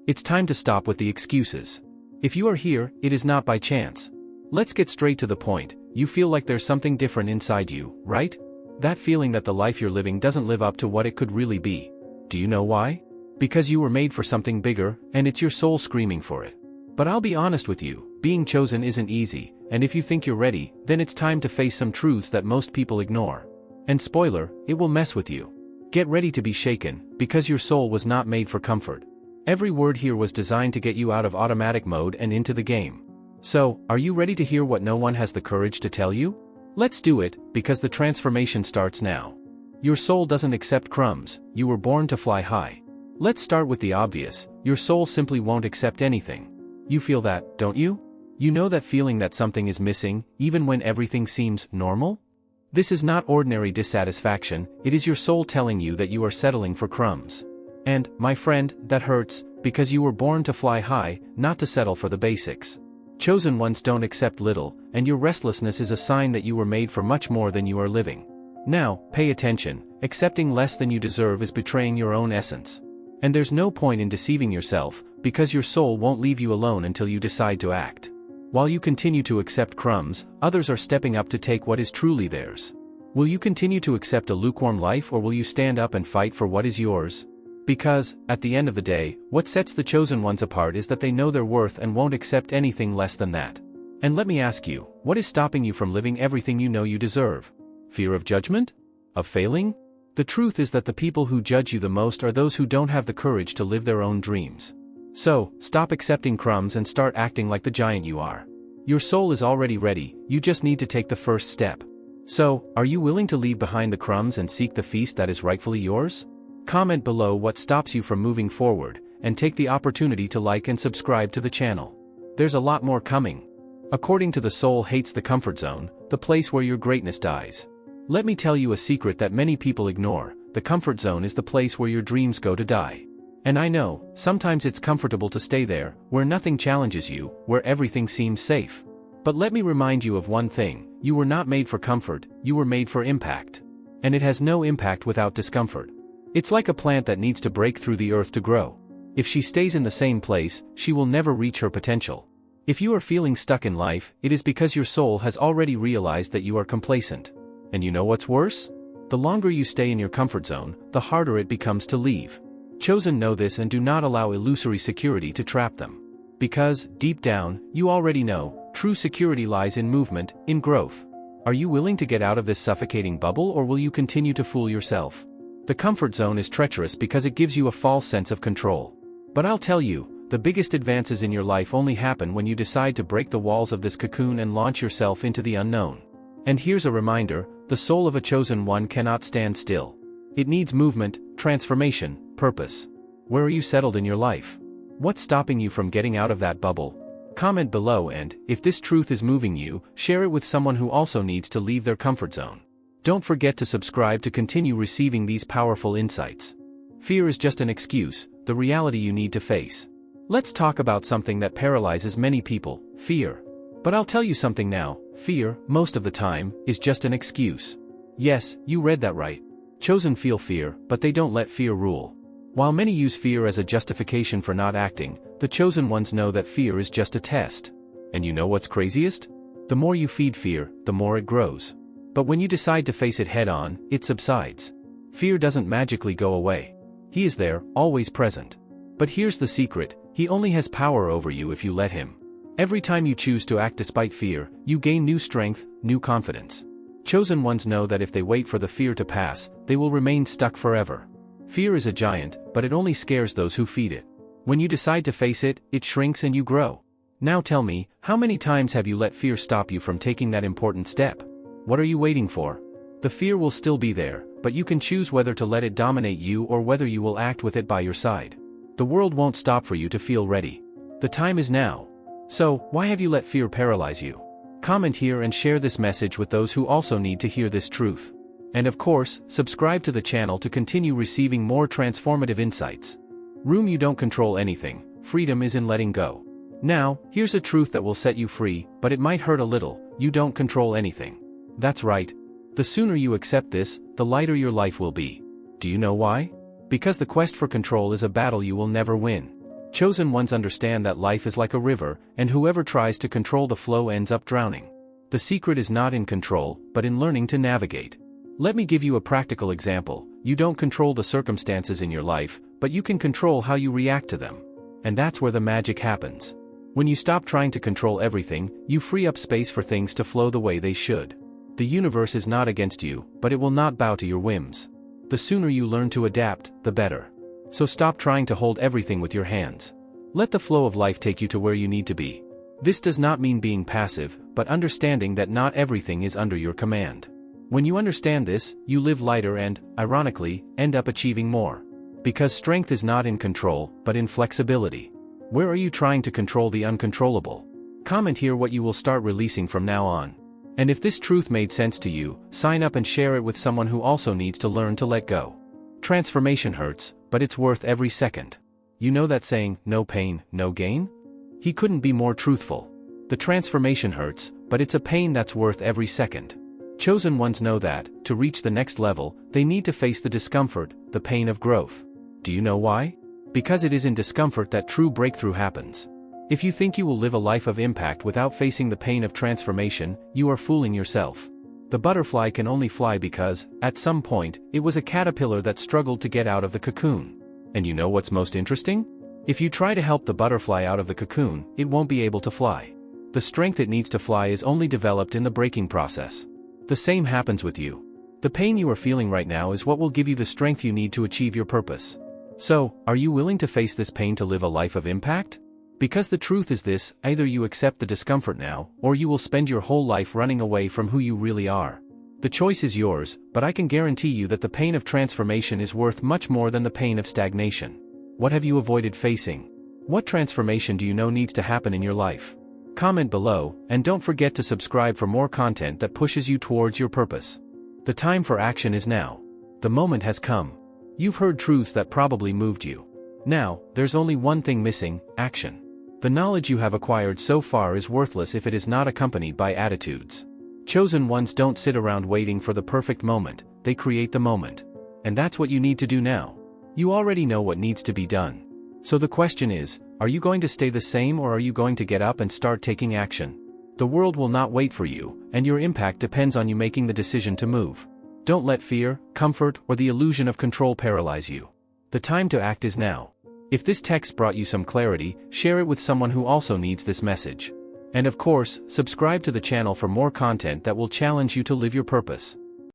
It's time to stop with the excuses. If you are here, it is not by chance. Let's get straight to the point. You feel like there's something different inside you, right? That feeling that the life you're living doesn't live up to what it could really be. Do you know why? Because you were made for something bigger, and it's your soul screaming for it. But I'll be honest with you, being chosen isn't easy, and if you think you're ready, then it's time to face some truths that most people ignore. And spoiler, it will mess with you. Get ready to be shaken, because your soul was not made for comfort. Every word here was designed to get you out of automatic mode and into the game. So, are you ready to hear what no one has the courage to tell you? Let's do it, because the transformation starts now. Your soul doesn't accept crumbs, you were born to fly high. Let's start with the obvious, your soul simply won't accept anything. You feel that, don't you? You know that feeling that something is missing, even when everything seems normal? This is not ordinary dissatisfaction, it is your soul telling you that you are settling for crumbs. And, my friend, that hurts, because you were born to fly high, not to settle for the basics. Chosen ones don't accept little, and your restlessness is a sign that you were made for much more than you are living. Now, pay attention, accepting less than you deserve is betraying your own essence. And there's no point in deceiving yourself, because your soul won't leave you alone until you decide to act. While you continue to accept crumbs, others are stepping up to take what is truly theirs. Will you continue to accept a lukewarm life, or will you stand up and fight for what is yours? Because, at the end of the day, what sets the chosen ones apart is that they know their worth and won't accept anything less than that. And let me ask you, what is stopping you from living everything you know you deserve? Fear of judgment? Of failing? The truth is that the people who judge you the most are those who don't have the courage to live their own dreams. So, stop accepting crumbs and start acting like the giant you are. Your soul is already ready, you just need to take the first step. So, are you willing to leave behind the crumbs and seek the feast that is rightfully yours? Comment below what stops you from moving forward, and take the opportunity to like and subscribe to the channel. There's a lot more coming. According to The Soul Hates the Comfort Zone, the place where your greatness dies. Let me tell you a secret that many people ignore, the comfort zone is the place where your dreams go to die. And I know, sometimes it's comfortable to stay there, where nothing challenges you, where everything seems safe. But let me remind you of one thing, you were not made for comfort, you were made for impact. And it has no impact without discomfort. It's like a plant that needs to break through the earth to grow. If she stays in the same place, she will never reach her potential. If you are feeling stuck in life, it is because your soul has already realized that you are complacent. And you know what's worse? The longer you stay in your comfort zone, the harder it becomes to leave. Chosen know this and do not allow illusory security to trap them. Because, deep down, you already know, true security lies in movement, in growth. Are you willing to get out of this suffocating bubble, or will you continue to fool yourself? The comfort zone is treacherous because it gives you a false sense of control. But I'll tell you, the biggest advances in your life only happen when you decide to break the walls of this cocoon and launch yourself into the unknown. And here's a reminder, the soul of a chosen one cannot stand still. It needs movement, transformation, purpose. Where are you settled in your life? What's stopping you from getting out of that bubble? Comment below, and, if this truth is moving you, share it with someone who also needs to leave their comfort zone. Don't forget to subscribe to continue receiving these powerful insights. Fear is just an excuse, the reality you need to face. Let's talk about something that paralyzes many people, fear. But I'll tell you something now, fear, most of the time, is just an excuse. Yes, you read that right. Chosen feel fear, but they don't let fear rule. While many use fear as a justification for not acting, the chosen ones know that fear is just a test. And you know what's craziest? The more you feed fear, the more it grows. But when you decide to face it head-on, it subsides. Fear doesn't magically go away. He is there, always present. But here's the secret, he only has power over you if you let him. Every time you choose to act despite fear, you gain new strength, new confidence. Chosen ones know that if they wait for the fear to pass, they will remain stuck forever. Fear is a giant, but it only scares those who feed it. When you decide to face it, it shrinks and you grow. Now tell me, how many times have you let fear stop you from taking that important step? What are you waiting for? The fear will still be there, but you can choose whether to let it dominate you or whether you will act with it by your side. The world won't stop for you to feel ready. The time is now. So, why have you let fear paralyze you? Comment here and share this message with those who also need to hear this truth. And of course, subscribe to the channel to continue receiving more transformative insights. You don't control anything, freedom is in letting go. Now, here's a truth that will set you free, but it might hurt a little, you don't control anything. That's right. The sooner you accept this, the lighter your life will be. Do you know why? Because the quest for control is a battle you will never win. Chosen ones understand that life is like a river, and whoever tries to control the flow ends up drowning. The secret is not in control, but in learning to navigate. Let me give you a practical example. You don't control the circumstances in your life, but you can control how you react to them. And that's where the magic happens. When you stop trying to control everything, you free up space for things to flow the way they should. The universe is not against you, but it will not bow to your whims. The sooner you learn to adapt, the better. So stop trying to hold everything with your hands. Let the flow of life take you to where you need to be. This does not mean being passive, but understanding that not everything is under your command. When you understand this, you live lighter and, ironically, end up achieving more. Because strength is not in control, but in flexibility. Where are you trying to control the uncontrollable? Comment here what you will start releasing from now on. And if this truth made sense to you, sign up and share it with someone who also needs to learn to let go. Transformation hurts, but it's worth every second. You know that saying, no pain, no gain? He couldn't be more truthful. The transformation hurts, but it's a pain that's worth every second. Chosen ones know that, to reach the next level, they need to face the discomfort, the pain of growth. Do you know why? Because it is in discomfort that true breakthrough happens. If you think you will live a life of impact without facing the pain of transformation, you are fooling yourself. The butterfly can only fly because, at some point, it was a caterpillar that struggled to get out of the cocoon. And you know what's most interesting? If you try to help the butterfly out of the cocoon, it won't be able to fly. The strength it needs to fly is only developed in the breaking process. The same happens with you. The pain you are feeling right now is what will give you the strength you need to achieve your purpose. So, are you willing to face this pain to live a life of impact? Because the truth is this, either you accept the discomfort now, or you will spend your whole life running away from who you really are. The choice is yours, but I can guarantee you that the pain of transformation is worth much more than the pain of stagnation. What have you avoided facing? What transformation do you know needs to happen in your life? Comment below, and don't forget to subscribe for more content that pushes you towards your purpose. The time for action is now. The moment has come. You've heard truths that probably moved you. Now, there's only one thing missing: action. The knowledge you have acquired so far is worthless if it is not accompanied by attitudes. Chosen ones don't sit around waiting for the perfect moment, they create the moment. And that's what you need to do now. You already know what needs to be done. So the question is, are you going to stay the same or are you going to get up and start taking action? The world will not wait for you, and your impact depends on you making the decision to move. Don't let fear, comfort, or the illusion of control paralyze you. The time to act is now. If this text brought you some clarity, share it with someone who also needs this message. And of course, subscribe to the channel for more content that will challenge you to live your purpose.